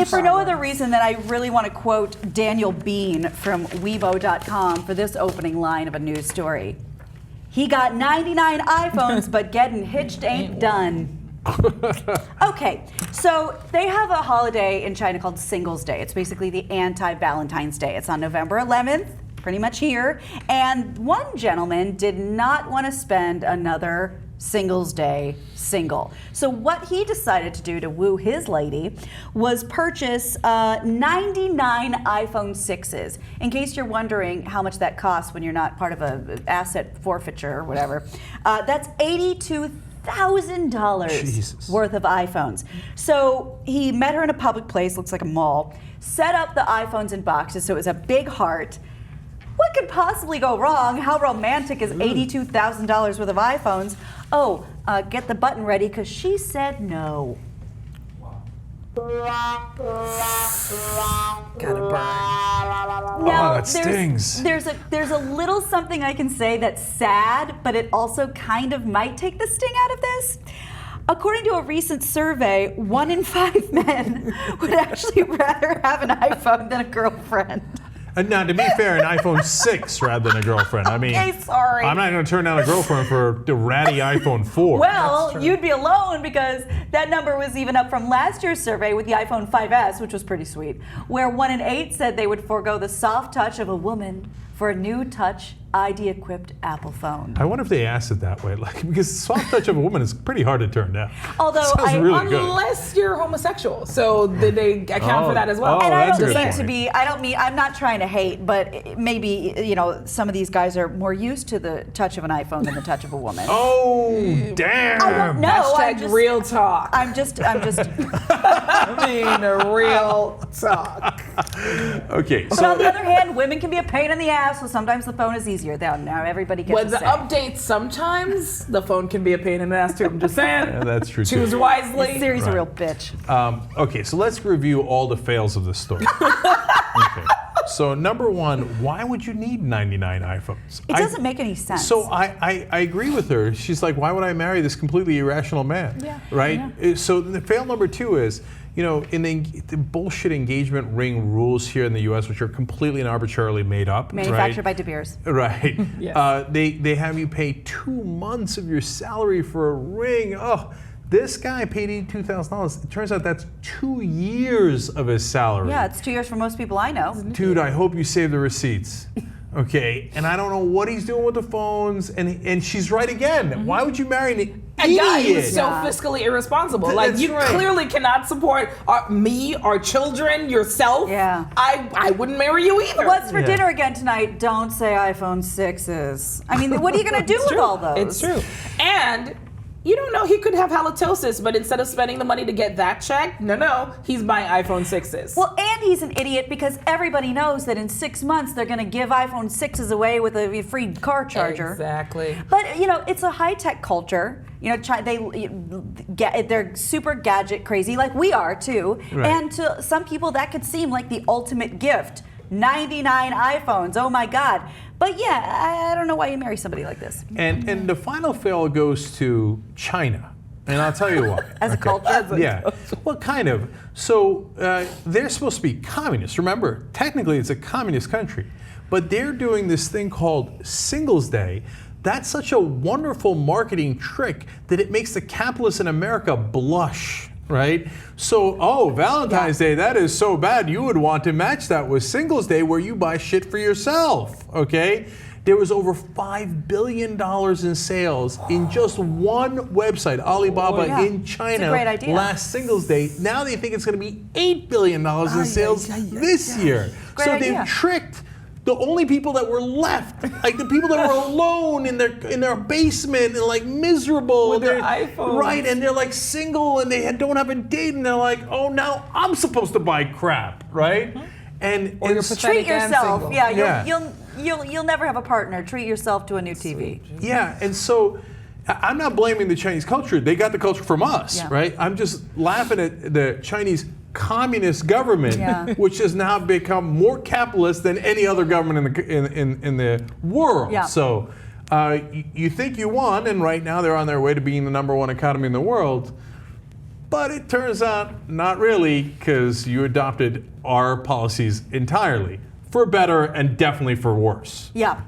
if for no other reason than I really want to quote Daniel Bean from Weibo.com for this opening line of a news story. He got 99 iPhones, but getting hitched ain't done. Okay, so they have a holiday in China called Singles Day. It's basically the anti-Valentine's Day. It's on November 11th, pretty much here. And one gentleman did not want to spend another Singles Day single. So what he decided to do to woo his lady was purchase 99 iPhone 6s. In case you're wondering how much that costs when you're not part of an asset forfeiture or whatever, that's $82,000 worth of iPhones. So he met her in a public place, looks like a mall, set up the iPhones in boxes, so it was a big heart. What could possibly go wrong? How romantic is $82,000 worth of iPhones? Oh, get the button ready, because she said no. Gotta burn. Now, that stings. There's a little something I can say that's sad, but it also kind of might take the sting out of this. According to a recent survey, 1 in 5 men would actually rather have an iPhone than a girlfriend. And now, to be fair, an iPhone 6 rather than a girlfriend. I mean, Okay, sorry. I'm not going to turn down a girlfriend for the ratty iPhone 4. Well, you'd be alone, because that number was even up from last year's survey with the iPhone 5S, which was pretty sweet, where 1 in 8 said they would forego the soft touch of a woman for a new touch ID-equipped Apple phone. I wonder if they asked it that way, like, because soft touch of a woman is pretty hard to turn down. Although Sounds really good. Unless you're homosexual, so did they account for that as well? Oh, and I that's a don't good mean point. to be, I'm not trying to hate, but maybe, some of these guys are more used to the touch of an iPhone than the touch of a woman. Oh, damn. I don't know. Hashtag real talk. I'm just. I mean, a real talk. Okay, But on the so other hand, women can be a pain in the ass, so sometimes the phone is easier. Now everybody gets With to the say. updates, sometimes the phone can be a pain in the ass too. I'm just saying. yeah, that's true Choose too. wisely. Siri's a real bitch. Okay, so let's review all the fails of the story. Okay. So number one, why would you need 99 iPhones? It doesn't make any sense. So I agree with her. She's like, why would I marry this completely irrational man? Yeah. Right? Yeah. So the fail number two is, in the bullshit engagement ring rules here in the U.S., which are completely and arbitrarily made up. Manufactured by De Beers. Right. Yes. They have you pay 2 months of your salary for a ring. Oh, this guy paid $82,000. It turns out that's 2 years of his salary. Yeah, it's 2 years for most people I know. Dude, I hope you save the receipts. Okay, and I don't know what he's doing with the phones, and she's right again. Why would you marry an idiot? A guy who's so fiscally irresponsible. Like, That's you right. clearly cannot support me, our children, yourself. Yeah. I wouldn't marry you either. What's for Yeah. dinner again tonight? Don't say iPhone 6s. I mean, what are you going to do with all those? It's true. And you don't know, he could have halitosis, but instead of spending the money to get that checked, no, he's buying iPhone 6s. Well, and he's an idiot because everybody knows that in 6 months they're going to give iPhone 6s away with a free car charger. Exactly. But it's a high-tech culture. They're super gadget crazy, like we are too. Right. And to some people, that could seem like the ultimate gift. 99 iPhones. Oh my God. But yeah, I don't know why you marry somebody like this. And the final fail goes to China. And I'll tell you why. As a culture. Yeah, well, kind of. So they're supposed to be communists. Remember, technically it's a communist country. But they're doing this thing called Singles Day. That's such a wonderful marketing trick that it makes the capitalists in America blush. Right? So, Valentine's Day, that is so bad. You would want to match that with Singles Day, where you buy shit for yourself. Okay? There was over $5 billion in sales in just one website, Alibaba in China, It's a great idea. last Singles Day. Now they think it's going to be $8 billion in sales this year. Great So idea. they've tricked the only people that were left, like the people that were alone in their basement and like miserable. With their They're- iPhones. Right, and they're like single and they don't have a date, and they're like, oh, now I'm supposed to buy crap, right? And Or you're and pathetic. Treat yourself. single. Yeah, Yeah. you'll never have a partner. Treat yourself to a new TV. yeah, and so I'm not blaming the Chinese culture. They got the culture from us, Yeah. right? I'm just laughing at the Chinese communist government, Yeah. which has now become more capitalist than any other government in the world. Yeah. So you think you won, and right now they're on their way to being the #1 economy in the world. But it turns out not really, because you adopted our policies entirely, for better and definitely for worse. Yeah.